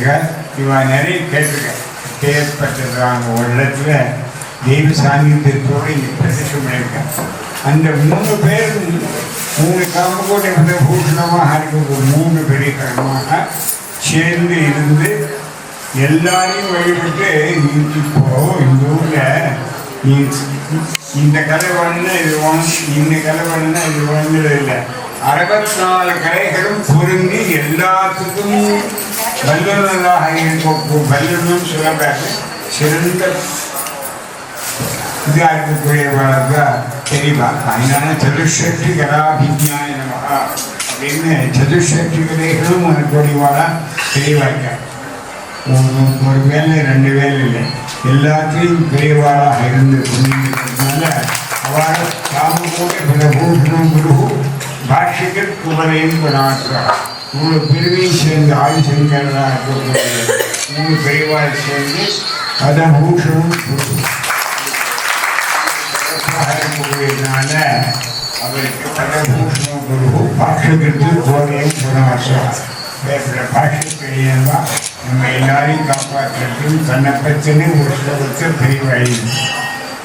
இருக்கா. இவன் நிறைய கேட்டிருக்கேன். கேட்பட்டதான ஒரு இடத்துல தெய்வ சாநித்தியத்தோடு இங்கே பிரதிஷ்டம் பண்ணியிருக்கேன். அந்த 3 பேரும் 3 காமகோட்டை பூஷணமாக இருக்கிற 3 பெரிய கரமாக சேர்ந்து இருந்து எல்லாரையும் வழிபட்டு இப்போ இந்த ஊரில் இந்த கலை வேணும்னா இது வேணும், இந்த கலை வேணும்னா இது வேணுங்கிறது இல்லை. 64 கலைகளும் பொருந்தி எல்லாத்துக்கும் வல்லுநராக இருக்கும். வல்லுநர்னு சொல்லக்கூடாது, சிறந்த இதாக இருக்கக்கூடியவர்களாக தெரியவா. அதனால சதுஷ்டி கலாபிஜாய நமகா அப்படின்னு சதுஷ்டி கலைகளும் கூடியவாளா தெரியவாங்க. ஒரு வேலை 2 வேலை இல்லை, எல்லாத்தையும் பெரியவாளாக இருந்து கொண்டிருக்கிறதுனால அவள் காமகோட்டை பலபூஷணம் குரு பாஷ்யங்கள் குமரையும் கொண்டாடுறார். 3 பிரிவையும் சேர்ந்து ஆதிசங்கராக இருக்கக்கூடிய 3 பெரியவாள் சேர்ந்து பதபூஷணம் கூடியதுனால அவருக்கு பதபூஷணம் குரு பாஷ்யத்திற்கு கோரையும் கொண்டாடுறார். பாஷ்யக்கழியவா நம்ம எல்லாரையும் காப்பாற்றுறதுக்கும் தன்னை பற்றின ஒரு ஸ்லோகத்தை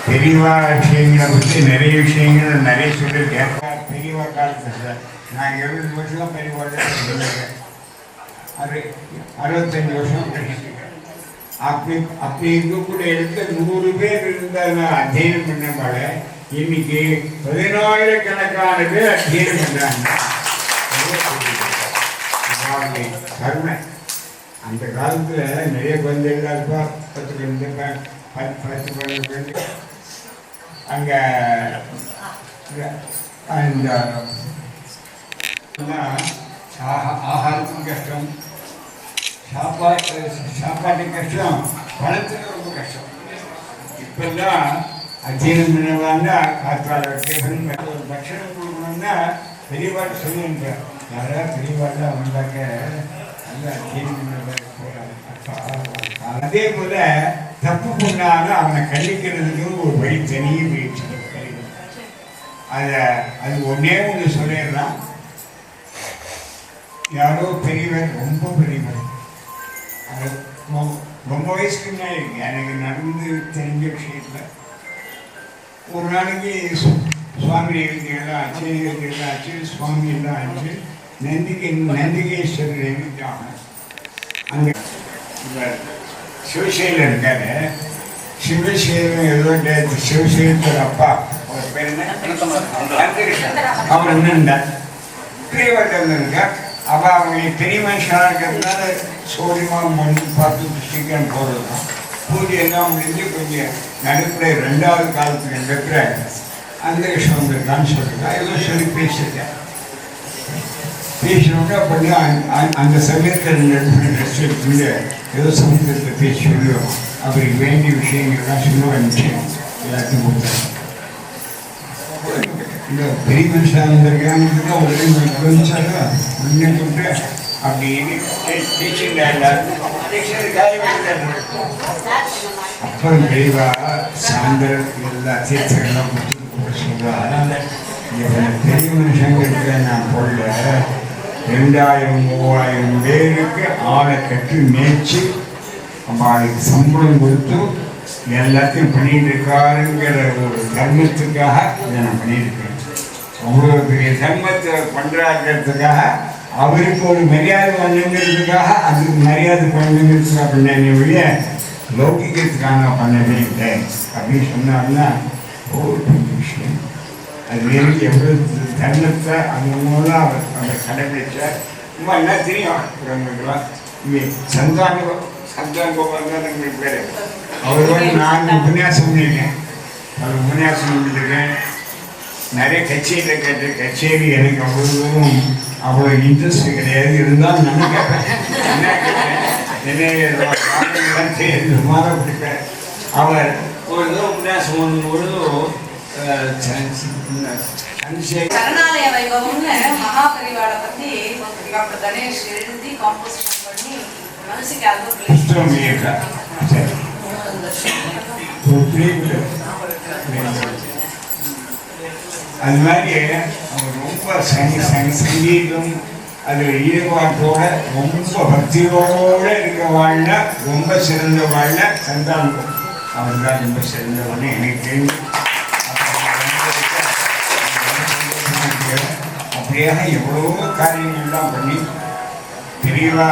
பெரியவா விஷயங்களை பற்றி நிறைய விஷயங்கள் நிறைய சொல்லியிருக்கேன். பெரியவா காலத்தில் நான் 70 வருஷம் பெரியவாள் சொல்லியிருக்கேன். அது 65 வருஷம் படிச்சிருக்கேன். அப்படி இருக்கக்கூடிய இடத்துல 100 பேர் இருந்தால் நான் அத்தியனம் பண்ணபால இன்னைக்கு 10,000கணக்கான பேர் அத்தியனம் பண்ணுறாங்க. கருணை. அந்த காலத்தில் நிறைய குழந்தைகளாக இருப்பா, 10 குழந்தை 10 குழந்தை அங்கே அந்த ஆகாரத்துக்கும் கஷ்டம், சாப்பாட்டுக்கு கஷ்டம், பணத்துக்கு ரொம்ப கஷ்டம். இப்பெல்லாம் அத்தியனம் பண்ணுவாங்கன்னா காற்றால் ஒரு பட்சணம் கொடுக்கணும்னா பெரியவாட்டு சொல்லியிருந்தார். யாராவது பெரியவாட்டா வந்தாக்க நல்லா அத்தியனம் பண்ண. அதே போல தப்பு பண்ணாலும் அவனை கண்டிக்கிறதுக்கு ஒரு வழி தனியே முயற்சி. அது ஒன்னே ஒன்று சொல்லிடலாம். யாரோ பெரியவர், ரொம்ப பெரியவர், அது ரொம்ப வயசுக்கு முன்னாடி இருக்கு. எனக்கு நடந்து தெரிஞ்ச விஷயத்தில் ஒரு நாளைக்கு சுவாமி நிகழ்ச்சிகள்லாம் ஆச்சு, நிகழ்ச்சிகள்லாம் ஆச்சு, சுவாமி எல்லாம் ஆச்சு. நந்திகேஸ்வரர் நினைச்சாங்க. அங்கே சிவசேலம் இருக்காரு. சிவசேலம் ஏதோ சிவசேலத்தோட அப்பா அவர் பேர் என்ன, அவர் என்னண்டார் பெரியவர்கள் இருக்கா. அப்போ அவங்க பெரிய மனுஷனாக இருக்கிறதுனால சோழியமாக மண் பார்த்து சீக்கிரம் போகிறது தான். பூஜை எல்லாம் முடிஞ்சு கொஞ்சம் நடுப்புற 2வது காலத்துக்கு இருக்கிற அந்த விஷயம் வந்திருக்கான்னு சொல்லிருக்கா. ஏதோ சொல்லி பேசியிருக்கேன். பேசினோம்னா பண்ணி அந்த சமயத்தில் 2 ட்ரெஸ் எடுத்துட்டு ஏதோ சமூகத்தை பேசி சொல்லுவோம். அவருக்கு வேண்டிய விஷயங்கள்லாம் சொல்ல விஷயம் எல்லாத்தையும் கொடுத்தாங்க. இந்த பெரிய மனுஷன் இந்த கிராமத்துக்கு உடனே கவனிச்சாங்க. உடனே கொண்டு அப்படின்னு அப்புறம் பெரியவா சாயந்தரம் எல்லா தீர்த்தங்கள்லாம் கொடுத்து சொல்லுவாங்க. பெரிய மனுஷங்களுக்கு நான் போடல, 2000-3000 பேருக்கு ஆளை கட்டி மேய்ச்சி அவளுக்கு சம்பளம் கொடுத்து எல்லாத்தையும் பண்ணிட்டு இருக்காருங்கிற ஒரு தர்மத்துக்காக இதை நான் பண்ணியிருக்கேன். அவ்வளோ பெரிய தர்மத்தை பண்ணுறாங்கிறதுக்காக, அவருக்கு ஒரு மரியாதை பண்ணுங்கிறதுக்காக, அதுக்கு மரியாதை பண்ணுங்கிறதுக்காக பண்ணேனே ஒழிய லௌகிக்கிறதுக்காக பண்ணவே இல்லை அப்படின்னு சொன்னாங்கன்னா ஒரு விஷயம். அது வேறு எவ்வளோ தர்மத்தை அது மூலம் அதை கடைபிடிச்சார். ரொம்ப என்ன தெரியும் உங்களுக்கெல்லாம். இங்கே சந்தான கோபால் தான் எங்களுக்கு பேர். அவரோட நான் உபன்யாசம் பண்ணியிருக்கேன். அவர் உபன்யாசம் பண்ணியிருக்கேன். நிறைய கச்சேரியில் கேட்டேன். கச்சேரி எனக்கு அவ்வளோ இன்ட்ரெஸ்ட் கிடையாது. இருந்தாலும் நான் கேட்பேன். என்ன கேட்பேன், என்னெல்லாம் தெரியாது, சுமாராக பிடிப்பேன். அவர் ஒரு ஏதோ உபன்யாசம் பண்ணும்பொழுது சரணாலய வைபவம்னு மகாபரிவாளை பத்தி டாக்டர் கணேஷ் எழுதி காம்போசிஷன் பண்ணி மனசுக்கு அது மாதிரி அவர் ரொம்ப சங்கீதம் அதில் ஈடுபாட்டோட ரொம்ப பக்தியோடு இருக்க வாழ்ல ரொம்ப சிறந்த வாழ்ல சந்தானம் அவன் தான் ரொம்ப சிறந்தவன்னு எனக்கு தெரியும். அப்படியாக எவ்வளவோ காரியங்கள்லாம் பண்ணி பெரியவா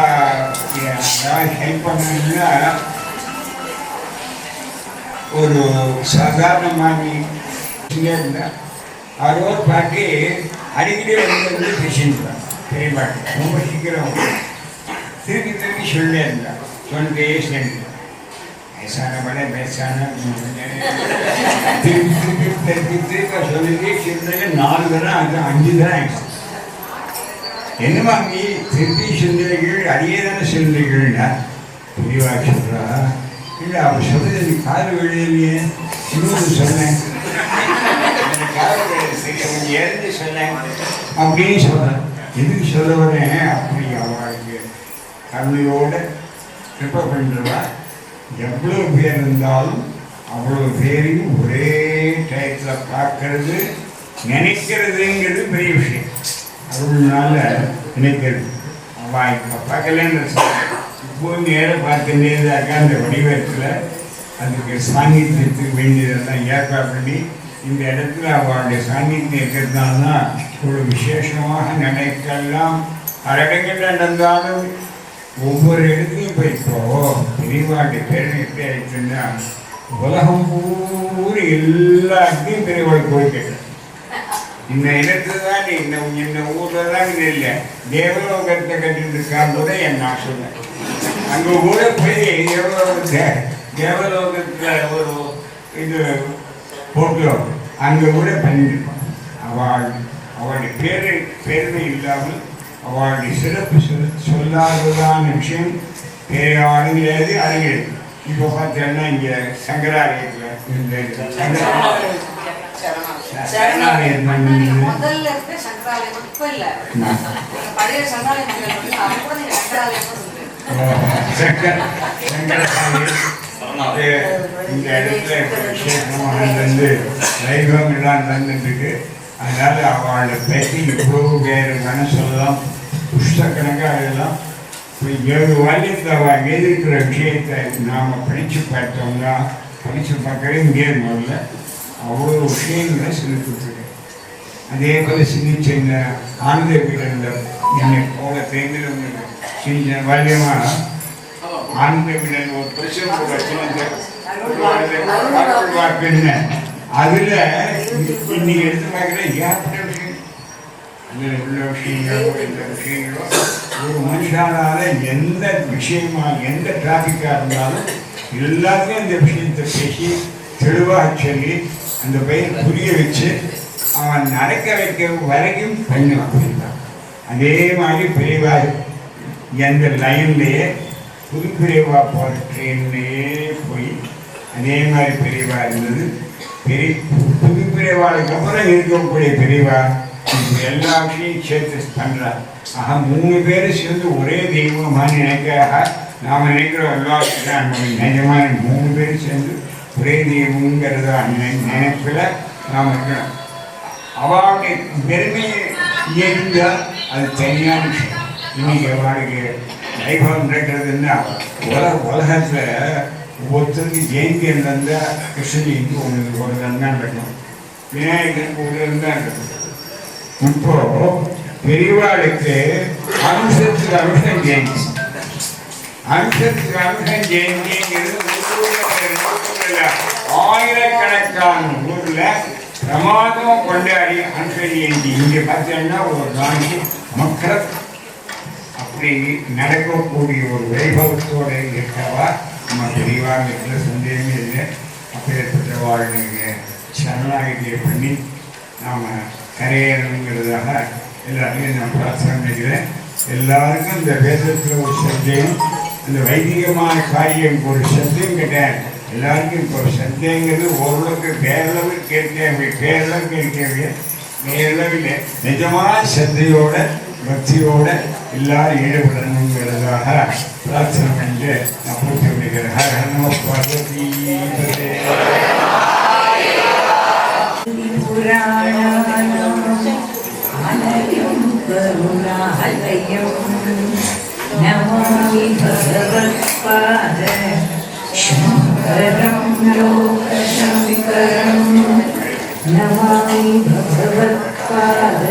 அதாவது ஹெல்ப் பண்ணணும்னா ஒரு சாதாரணமாக இருந்தால் அவரோ பாட்டி அடிக்கடி வந்து பேசிட்டு பெரியபாட்டி ரொம்ப சீக்கிரம் திருப்பி திருப்பி சொல்லே இருந்தார் சொன்னதே சேர்ந்து வயசான பட வயசான திருப்பி திருப்பி திருப்பி திருப்பி சொல்லிட்டே சொன்னது 4 தரம் அது 5 தரம் ஆயிடுச்சு. என்னமா நீ திருப்பி சொல்லுறீர்கள் அடியே தானே சொல்லுறீர்கள்னா பெரியவா சொல்றா இல்லை அவர் சொல்றது நீ காது விழையிலேயே இன்னொன்று சொன்னேன் இறந்து சொன்னேன் அப்படின்னு சொல்றேன். எதுக்கு சொல்ல வரேன் அப்படி அவளுக்கு கருணையோட கிருப்பை பண்ணுறவா எவ்வளோ பேர் இருந்தாலும் அவ்வளோ பேரையும் ஒரே டயத்தில் பார்க்கறது நினைக்கிறதுங்கிறது பெரிய விஷயம். அருள்னால நினைக்கிறது அவள் இப்போ பார்க்கலன்னு இப்போ நேரம் பார்த்துட்டே இருந்தாக்கா அந்த வடிவத்தில் அதுக்கு சாநித்தியத்துக்கு வேண்டியதெல்லாம் ஏற்பாடு பண்ணி இந்த இடத்துல அவளுடைய சாநித்தியம் இருக்கிறதுனால தான் ஒரு விசேஷமாக நினைக்கலாம். அரடங்கள் நடந்தாலும் ஒவ்வொரு இடத்துலையும் போய் இப்போ பெரியவாளுடைய பேரணி எப்படி ஆயிடுச்சுன்னா உலகம் பூரா எல்லாத்தையும் பெரியவாள் போய்க்கிட்டு இந்த இடத்துல தான் இந்த ஊரில் தான் இது இல்லை தேவலோகத்தை கட்டிட்டு இருக்கான்னு என் நான் சொன்னேன். அங்கே கூட போய் தேவலோகத்தில் ஒரு இது போட்டு அங்கே கூட பண்ணியிருப்பான். அவளுடைய பெருமை இல்லாமல் அவளுடைய சிறப்பு சொல்லாததான விஷயம் பெரியாலும் கிடையாது. அது கிடையாது. இப்போ பார்த்தீங்கன்னா இங்கே சங்கராலயத்தில் இந்த இந்த இடத்துல விசேஷமாக வந்து வைபவம் எல்லாம் நடந்துருக்கு. அதனால அவளை பற்றி இவ்வளவு பேர் சொல்லலாம் புஷ்டக்கணக்காக எல்லாம் இப்போ 7 வாரியத்தில் அவள் எழுதியிருக்கிற விஷயத்தை நாம் படித்து பார்த்தோம்னா படித்து பார்க்கவே முடியாது. முதல்ல அவ்வளோ விஷயங்களை சொல்லி கொடுத்துருக்கு. அதே போல் சின்ன சின்ன ஆனந்த வீடர்கள் என்னை போல தேர்ந்தெடுங்க சின்ன வாரியமாக ஆனந்த வீடன் ஒரு பிரச்சனை அதில் இன்னைக்கு எடுத்து பார்க்குற ஏற்பட்ட விஷயம் அதில் உள்ள விஷயங்களோ எந்த விஷயங்களோ ஒரு மனுஷனால எந்த விஷயமா எந்த டிராஃபிக்காக இருந்தாலும் எல்லாத்தையும் அந்த விஷயத்தை பேசி தெளிவாக சொல்லி அந்த பையன் புரிய வச்சு அவன் நடக்க வைக்க வரைக்கும் பண்ணுவான். அதே மாதிரி பெரியவா எந்த லைன்லேயே புது பெரியவா போகிற ட்ரெயின்லேயே போய் அதே மாதிரி பெரியவா இருந்தது. புது பெரியவாளுக்கு அப்புறம் இருக்கக்கூடிய பெரியவா எல்லா விஷயம் சேர்த்து பண்ணுறார். ஆக 3 பேர் சேர்ந்து ஒரே தெய்வமாக நினைக்க நாம் நினைக்கிறோம் எல்லாருக்கும் நிஜமான 3 பேர் சேர்ந்து ஒரே தெய்வங்கிறத நினைப்பில் நாம் இருக்கிறோம். அவளுடைய பெருமையை இருந்தால் அது தனியான விஷயம். இன்னைக்கு அவளுக்கு வைபவம் நடக்கிறதுன்னா உலகத்தில் ஒவ்வொருத்தருக்கு ஜெயந்தி இருந்தால் கிருஷ்ண ஜெயந்தி ஒரு தான் நடக்கும், விநாயகருக்கு ஒரு தான் நடக்கும். இப்போ பெரியவாளுக்கு அம்சத்துக்கு அம்சம் ஜெயந்தி, அம்சத்துக்கு அம்சம் ஜெயந்திங்கிறது ஆயிரக்கணக்கான ஊரில் பிரமாதம் கொண்டாடி அம்ச ஜெயந்தி. இங்கே பார்த்தீங்கன்னா ஒரு நாளைக்கு மக்கள் அப்படி நடக்கக்கூடிய ஒரு வைபவத்தோடு இருக்கவா நம்ம பெரியவாங்க இருக்கிற சந்தேகமே இல்லை. அப்பேற்பட்ட வாழ்க்கைங்க சரணாகிதியை பண்ணி நாம் கரையேறணுங்கிறதாக எல்லாருக்கும் நான் பிரார்த்தனை பண்ணிக்கிறேன். எல்லாருக்கும் இந்த வேதத்தில் ஒரு சந்தேகம், இந்த வைதிகமான காரியம் ஒரு சந்தேகம் கிடையாது. எல்லாருக்கும் இப்போ ஒரு சந்தேகங்கிறது ஓரளவுக்கு பேரளவு பேரளவுக்கு இருக்கவே நேரளவில் நிஜமான சந்தையோட பக்தியோட எல்லாரும் ஈடுபடணுங்கிறதாக பிரார்த்தனை பண்ணிட்டு நான் பூர்த்தி பண்ணிக்கிறேன். ஹர நம பார்வதி புராண नमामि भगवत्पाद शङ्करं लोकशङ्करं नमामि भगवत्पाद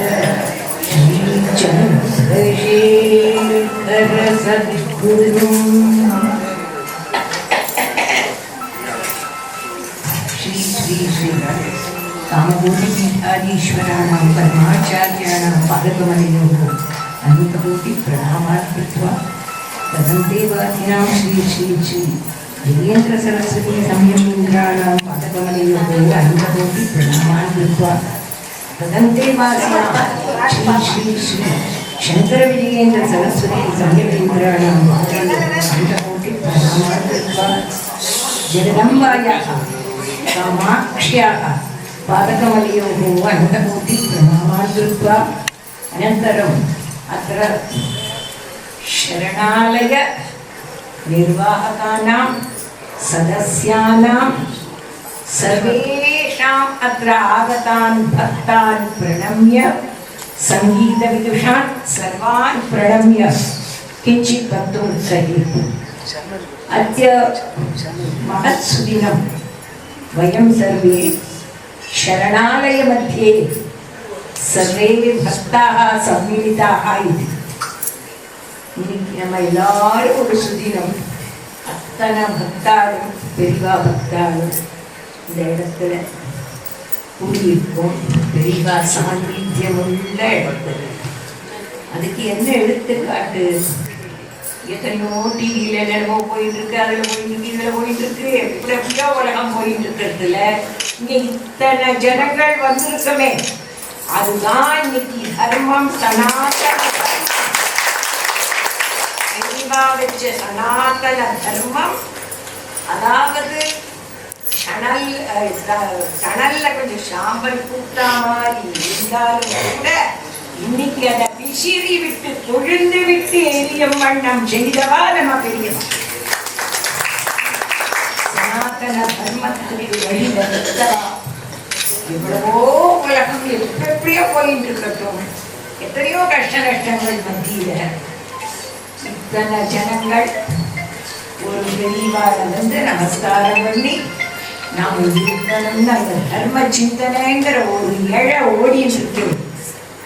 श्रीचन्द्रशेखर सद्गुरुम् श्री कामकोटिपीठाधीश्वराणां परमाचार्याणां पादकमलयोः अनन्तकोटिप्रणामान् कृत्वा तदन्तेवादिनां श्री जयेन्द्रसरस्वती संयमीन्द्राणां पादकमलयोः अनन्तकोटिप्रणामान् कृत्वा तदन्तेवादिनां श्री शङ्करविजयेन्द्रसरस्वती संयमीन्द्राणां अनन्तकोटिप्रणामान् कृत्वा जगदम्बायाः कामाक्ष्याः पादकमलयोः अनन्तकोटिप्रणामान् कृत्वा अनन्तरम् अत्र शरणालय निर्वाहकानां सदस्यानां सर्वेषाम् अत्र आगतान् भक्तान् प्रणम्य सङ्गीतविदुषान् सर्वान् प्रणम्य किञ्चित् वक्तुम् उत्सहेतु। अद्य महत्सुदिनं वयं सर्वे शरणालयमध्ये सर्वे भक्ताः सम्मिलिताः इति இன்னைக்கு நம்ம எல்லாரும் ஒரு சுதினம் அத்தனை பக்தாரும் பெரிவா பக்தாரும் இந்த இடத்துல கூடியிருக்கோம். பெரிவா சாநித்தியம் உள்ள இடத்துல அதுக்கு என்ன எடுத்துக்காட்டு? எத்தனையோ டிவியில என்னமோ போயிட்டு இருக்கு, அதுல போயிட்டு இருக்கு, இதுல போயிட்டு இருக்கு, எப்படி எப்படியோ உலகம் போயிட்டு இருக்கிறதுல இங்க இத்தனை ஜனங்கள் வந்திருக்கமே, அதுதான் இன்னைக்கு தர்மம். சனாதன வச்ச சனாதன தர்மம். அதாவது சணல்ல கொஞ்சம் சாம்பல் கூட்டா மாதிரி இருந்தாலும் கூட இன்னைக்கு அதை விசிறி விட்டு கொழுந்து விட்டு எரியும் வண்ணம் செய்தவா நம்ம பெரியவா. சனாதன தர்மத்திற்கு வழியில எவ்வளவோ உலகம் எப்படியோ போயிட்டு இருக்கட்டும், எத்தனையோ கஷ்ட நஷ்டங்கள் மத்தியில இத்தனை ஜனங்கள் ஒரு பெரியவாளை வந்து நமஸ்காரம் பண்ணி நாம் இருக்கணும்னு அந்த தர்ம சிந்தனைங்கிற ஒரு இழை ஓடிட்டு இருக்கு.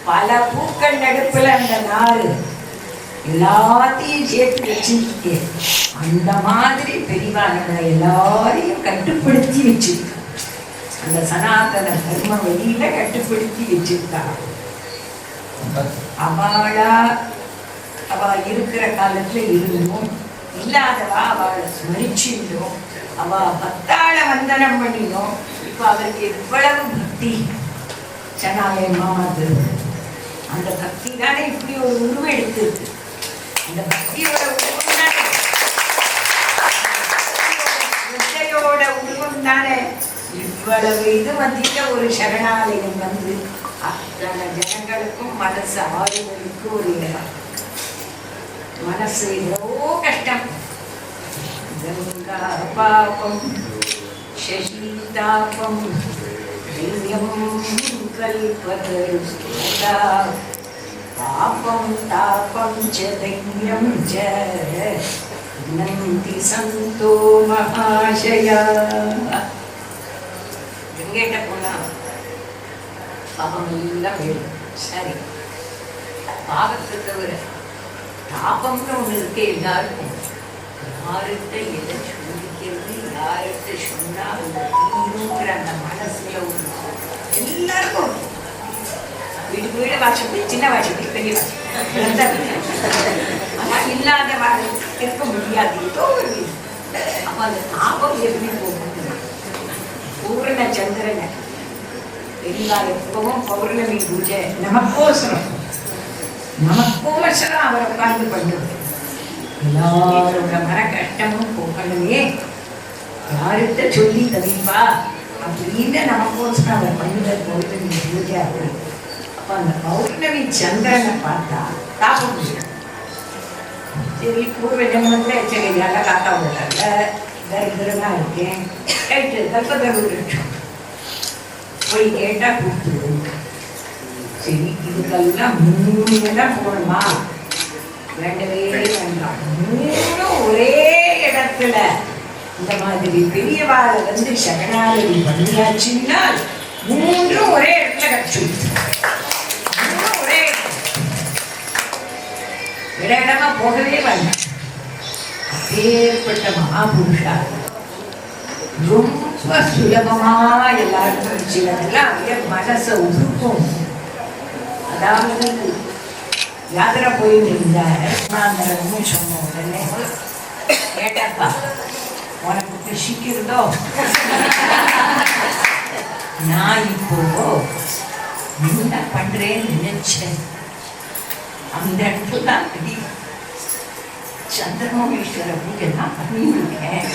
பல பூக்கள் நடுப்புல அந்த நாறு எல்லாத்தையும் சேர்த்து வச்சுருக்கு. அந்த மாதிரி பெரியவா நம்மளை எல்லாரையும் கட்டுப்படுத்தி வச்சிருக்கு. அந்த சனாதன தர்ம வழியில கட்டுப்படுத்தி வச்சிருக்கா. அவ இருக்கிற காலத்துல இருந்தோம், இல்லாதவா அவளை ஸ்மரிச்சிருந்தோம், அவ பக்தாள வந்தனம் பண்ணினோம். இப்ப அவருக்கு எவ்வளவு பக்தி சனாலயமா அது அந்த பக்தி தானே இப்படி ஒரு உருவம் எடுத்திருக்கு. அந்த பக்தியோட உருவம் தானே, ஸ்ரத்தையோட உருவம் தானே இவ்வளவு இது மத்தியில ஒரு சரணாலயம் வந்து அத்தனை ஜனங்களுக்கும் மனசு ஆறுதலுக்கு ஒரு இடம். மனசு எவ்வளோ கஷ்டம். கங்கா பாபம் சசிதாபம் கல்பதா பாபம் தாபம் ச தைரியம் ச நந்தி சந்தோ மகாசயா. எங்கிட்ட போனா பாபம் எல்லாம் வேணும். சரி, பாவத்தை தவிர தாபம்னு ஒண்ணு இருக்கு எல்லாருக்கும். யார்கிட்ட எதை சொல்லிக்கிறது, யார்கிட்ட சொன்னா அந்த தீருங்கிற அந்த மனசுல ஒண்ணு எல்லாருக்கும். வீட்டுக்கு வீடு வாசப்படி, சின்ன வாசப்படி, பெரிய வாசப்படி, ஆனா இல்லாத இருக்க முடியாது. ஏதோ ஒரு அப்ப அந்த தாபம் எப்படி போகும்? பூரண சந்திரனை பெரியவா எப்பவும் பௌர்ணமி பூஜை நமக்கோசரம் அவரை உட்கார்ந்து பண்ணுவது. எல்லாரோட மன கஷ்டமும் போகணுமே, யார்கிட்ட சொல்லி தவிப்பா அப்படின்னு நமக்கோசரம் அவர் பண்ணுற பௌர்ணமி பூஜை. அப்படி அப்ப அந்த பௌர்ணமி சந்திரனை பார்த்தா தாபம் முடியும். சரி, பூர்வ ஜென்மத்துல சரி நல்ல காத்தா விடல, தரித்திரமா இருக்கேன், ரைட்டு கல்பதர்வு லட்சம் போய் கேட்டா கூப்பிடுவோம். சரி, இதுக்கெல்லாம் 3 இடம் போகணுமா? வேண்டவே வேண்டாம். மூணும் ஒரே இடத்துல இந்த மாதிரி பெரியவாளை வந்து சரணாகதி பண்ணியாச்சுன்னால் மூன்றும் ஒரே இடத்துல கட்சி ஒரே இடமா போகவே வேண்டாம். அப்பேற்பட்ட மகாபுருஷா ரொம்ப சுலபமா எல்லாருக்கும் சிலதெல்லாம் மனசை உருக்கும். அதாவது யாத்திரை போயிட்டு இருந்தாருன்னு சொன்ன உடனே கேட்டாப்பா உனக்கு பிசிக்கிறதோ? நான் இப்போ என்ன பண்றேன்னு நினைச்சேன். அந்த இடத்துல தான் தெரியும் சந்திரமௌலீஸ்வர பூஜை நான் பண்ணியிருக்கேன்.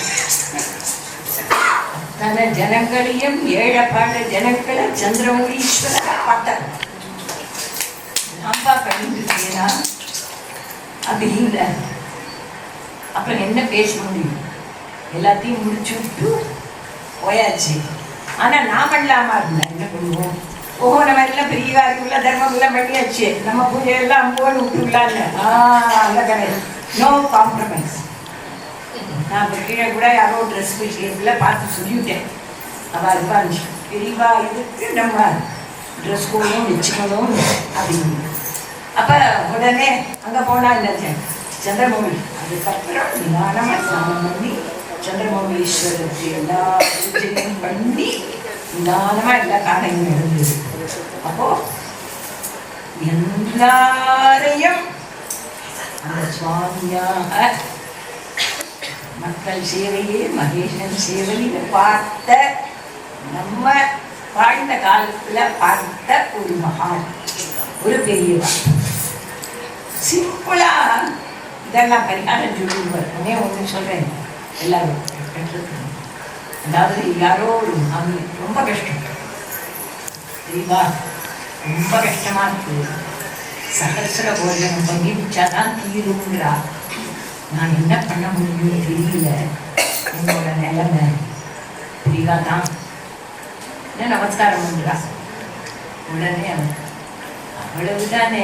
அத்தனை ஜனங்களையும் ஏழப்பாட ஜனங்களை சந்திரமௌலீஸ்வர பார்த்தார். நான்ப்பா பண்ணிருக்கேனா அப்படிங்கிற. அப்புறம் என்ன பேச முடியும்? எல்லாத்தையும் முடிச்சு விட்டு போயாச்சு. ஆனா நாம இல்லாம இருந்தா என்ன பண்ணுவோம்? ஓஹோ நம்ம எல்லாம் பெரிய காரியங்கள தர்மம் எல்லாம் பண்ணியாச்சு, நம்ம பூஜை எல்லாம் அம்போன்னு விட்டுலான்னு. அந்த கிடையாது. No compromise. நான் இப்போ கீழே கூட யாரோ ட்ரெஸ் விஷயத்துல பார்த்து சொல்லிவிட்டேன். அவள் இருப்பாச்சு பெரியவா இதுக்கு நம்ம ட்ரெஸ் கோடும் வச்சுக்கணும் அப்படின்னு. அப்போ உடனே அங்கே போனா என்ன சந்திரமௌலி. அதுக்கப்புறம் நிதானமாக ஸ்நானம் பண்ணி சந்திரமௌலீஸ்வரருக்கு எல்லா பூஜையும் பண்ணி நிதானமாக எல்லா காரியங்களும் நடந்தது. அப்போ எல்லாரையும் அந்த சுவாமியாக மக்கள் சேவையே மகேசன் சேவையை பார்த்த நம்ம வாழ்ந்த காலத்துல பார்த்த ஒரு மகான், ஒரு பெரியவா. சிம்பிளா இதெல்லாம் பரிகாரம் சொல்லுவார். உடனே ஒன்று சொல்றேன் எல்லாரும். அதாவது யாரோ ஒரு மாமி ரொம்ப கஷ்டம் தெரியவா, ரொம்ப கஷ்டமா இருக்கு, சகசிர போஜனம் பண்ணி வச்சாதான் தீருங்கிறா. நான் என்ன பண்ண முடியும் தெரியல, என்னோட நிலைமை தெரியவா தான் என்ன நமஸ்காரம் பண்ணுறா. உடனே அவ்வளவுதானே,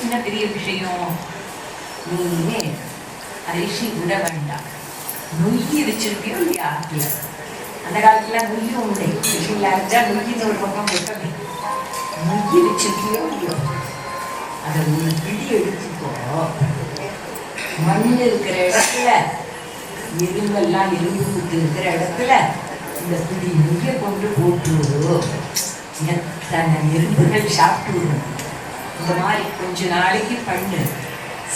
என்ன பெரிய விஷயம், நீ அரிசி விட வேண்டாம், நொய்யி வச்சிருப்பியோ இல்லையா? அந்த காலத்துல நொய்யும் உண்டு, விஷயம் இருந்தா நொய்யின்னு ஒரு பக்கம் போட்டது. நொய்யி வச்சிருப்பியோ இல்லையோ, அதை ஒரு பிடி எடுத்துக்கோ. மண் இருக்கிற இடத்துல, எறும்பெல்லாம் எறும்பு கூட்டு இருக்கிற இடத்துல இந்த பிடி நொய்யை கொண்டு போட்டு எத்தனை எறும்புகள் சாப்பிட்டு விடும். இந்த மாதிரி கொஞ்ச நாளைக்கு பண்ணு,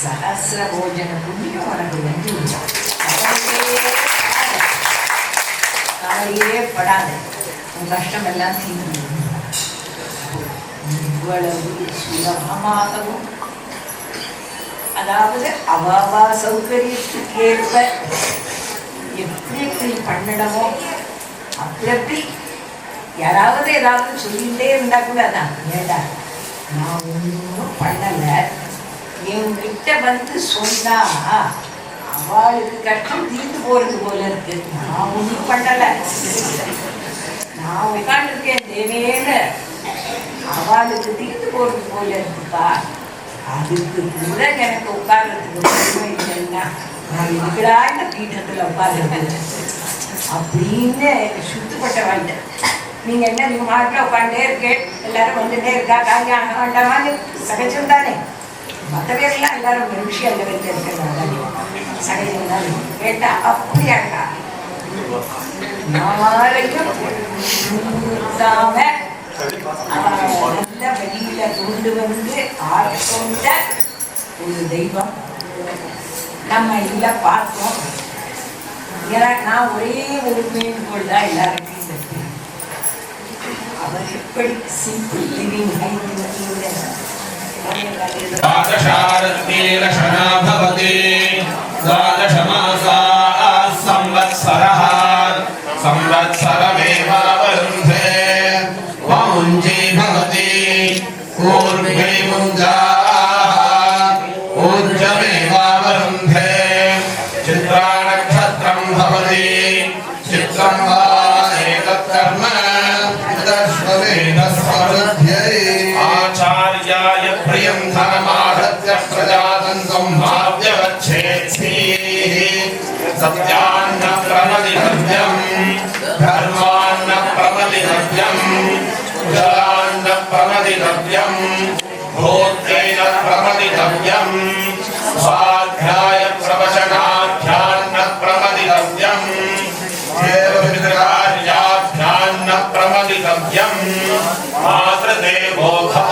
சகசிர போஜன புண்ணியம் உனக்கு வந்து கவலையே படாது, உன் கஷ்டம் எல்லாம் தீர்ந்து. இவ்வளவு சுலபமாகவும், அதாவது அவாவா சௌகரியத்துக்கேற்ப எப்படி எப்படி பண்ணணுமோ அப்படி யாராவது ஏதாவது சொல்லிகிட்டே இருந்தா கூட அதான் ஏண்டா நான் ஒன்றும் பண்ணலை, என்கிட்ட வந்து சொன்னா அவளுக்கு கஷ்டம் தீர்ந்து போறது போல இருக்கு, நான் ஒன்றும் பண்ணலை, நான் உட்காந்துருக்கேன் தேவேன்னு அவளுக்கு தீர்ந்து போறது போல இருக்குப்பா, அதுக்கு கூட எனக்கு உட்கார்றதுக்கு பொறுமை இல்லைன்னா நான் இருக்கிறா இந்த பீட்டத்தில் உட்கார்றது அப்படின்னு சுத்தப்பட்ட வாழ்க்கை. நீங்க என்ன நீங்க மாட்டில் உட்காண்டே இருக்கேன், எல்லாரும் வந்துட்டே இருக்கா, காரியம் ஆக வேண்டாமான்னு சகஜம் தானே. மற்ற பேரெல்லாம் எல்லாரும் மனுஷிய லெவலில் இருக்கிறதால சகஜம் தானே. கேட்டா அப்படியாக்கா யாரையும் நல்ல வெளியில கொண்டு வந்து ஆட்கொண்ட ஒரு தெய்வம் நம்ம இல்ல பார்த்தோம். நான் ஒரே ஒரு வேண்டுகோள் தான் எல்லாருக்கும், அவர் எப்படி சிம்பிள் லிவிங் आचार्याय प्रियं धनमाहृत्य प्रजात प्रमदितव्यम् स्वाध्याय प्रवचनाभ्यां न प्रमदितव्यम् देवपितृकार्याभ्यां न प्रमदितव्यम् मातृदेवो भव